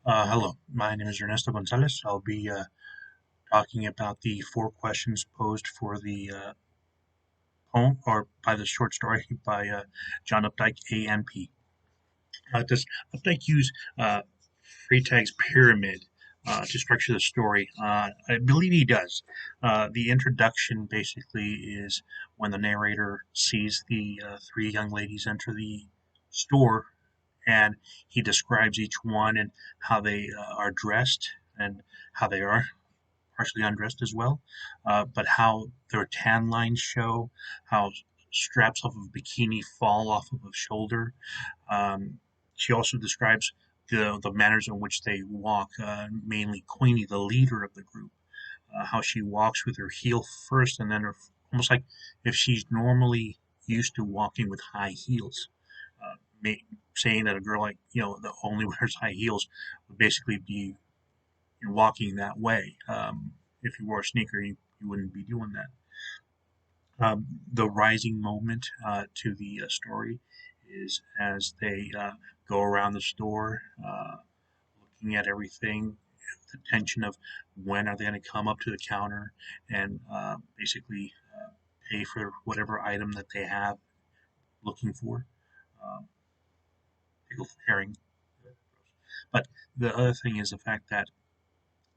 Hello, my name is Ernesto Gonzalez. I'll be talking about the four questions posed for the poem or by the short story by John Updike, ANP. Does Updike use Freytag's pyramid to structure the story? I believe he does. The introduction basically is when the narrator sees the three young ladies enter the store, and he describes each one and how they are dressed and how they are partially undressed as well, but how their tan lines show, how straps off of a bikini fall off of a shoulder. Um, she also describes the manners in which they walk, mainly Queenie, the leader of the group, how she walks with her heel first and then almost like if she's normally used to walking with high heels. Uh, saying that a girl like that only wears high heels would basically be walking that way. If you wore a sneaker, you wouldn't be doing that. The rising moment to the story is as they go around the store, looking at everything, the tension of when are they going to come up to the counter and basically pay for whatever item that they have looking for. Um, pickled herring. But the other thing is the fact that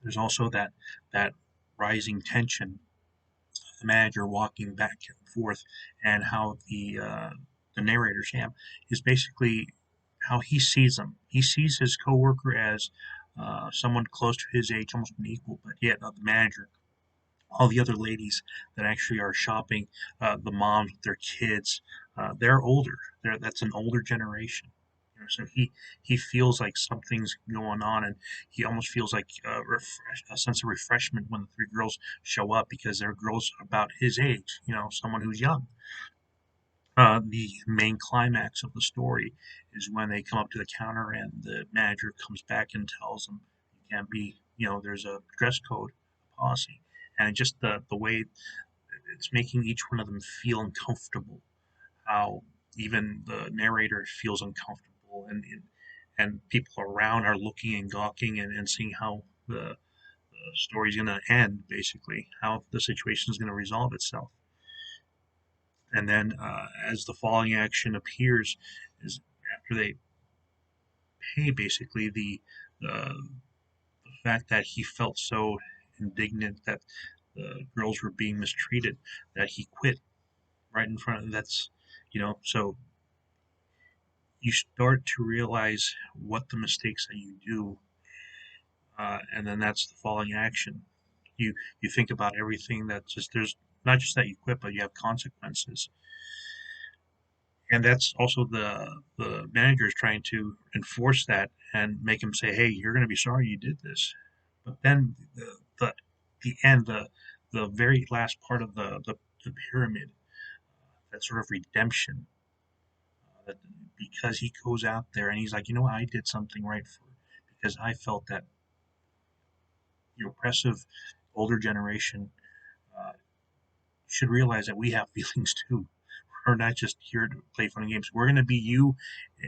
there's also that rising tension, the manager walking back and forth, and how the narrator Sam is basically how he sees them. He sees his coworker as someone close to his age, almost an equal, but yet the manager. All the other ladies that actually are shopping, the moms with their kids, they're older. That's an older generation. So he feels like something's going on, and he almost feels like a sense of refreshment when the three girls show up because they're girls about his age. Someone who's young. The main climax of the story is when they come up to the counter and the manager comes back and tells them you can't be, there's a dress code policy, and just the way it's making each one of them feel uncomfortable. How even the narrator feels uncomfortable, and people around are looking and gawking and seeing how the story's going to end, basically, how the situation is going to resolve itself. And then as the falling action appears, is after they pay basically the fact that he felt so indignant that the girls were being mistreated that he quit right in front of that's so you start to realize what the mistakes that you do, and then that's the falling action. You think about everything that just there's not just that you quit, but you have consequences, and that's also the manager is trying to enforce that and make him say, "Hey, you're going to be sorry you did this." But then the end, the very last part of the pyramid, that sort of redemption, that because he goes out there and he's like, I did something right for because I felt that the oppressive older generation should realize that we have feelings too. We're not just here to play fun and games. We're going to be you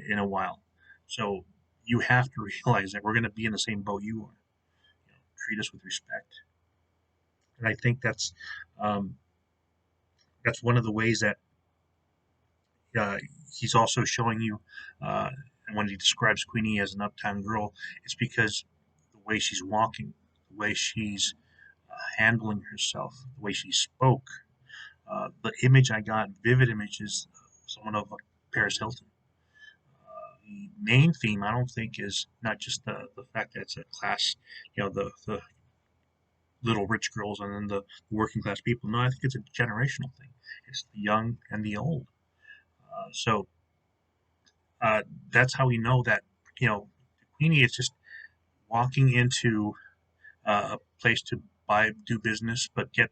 in a while. So you have to realize that we're going to be in the same boat you are. Treat us with respect. And I think um, that's one of the ways that uh, he's also showing you. And when he describes Queenie as an uptown girl, it's because the way she's walking, the way she's handling herself, the way she spoke. The image I got, vivid images, someone of Paris Hilton. The main theme, I don't think, is not just the fact that it's a class, the little rich girls and then the working class people. No, I think it's a generational thing. It's the young and the old. So uh, that's how we know that, Queenie is just walking into a place to do business, but yet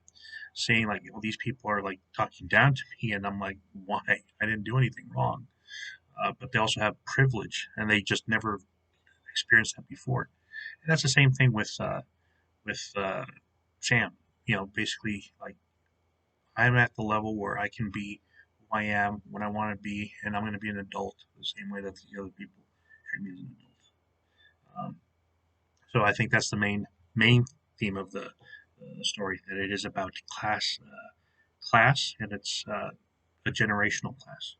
saying like, these people are like talking down to me, and I'm like, why? I didn't do anything wrong. But they also have privilege, and they just never experienced that before. And that's the same thing with Sam. Basically, like I'm at the level where I can be who I am when I want to be, and I'm going to be an adult the same way that the other people treat me as an adult. So I think that's the main theme of the story, that it is about class, and it's a generational class.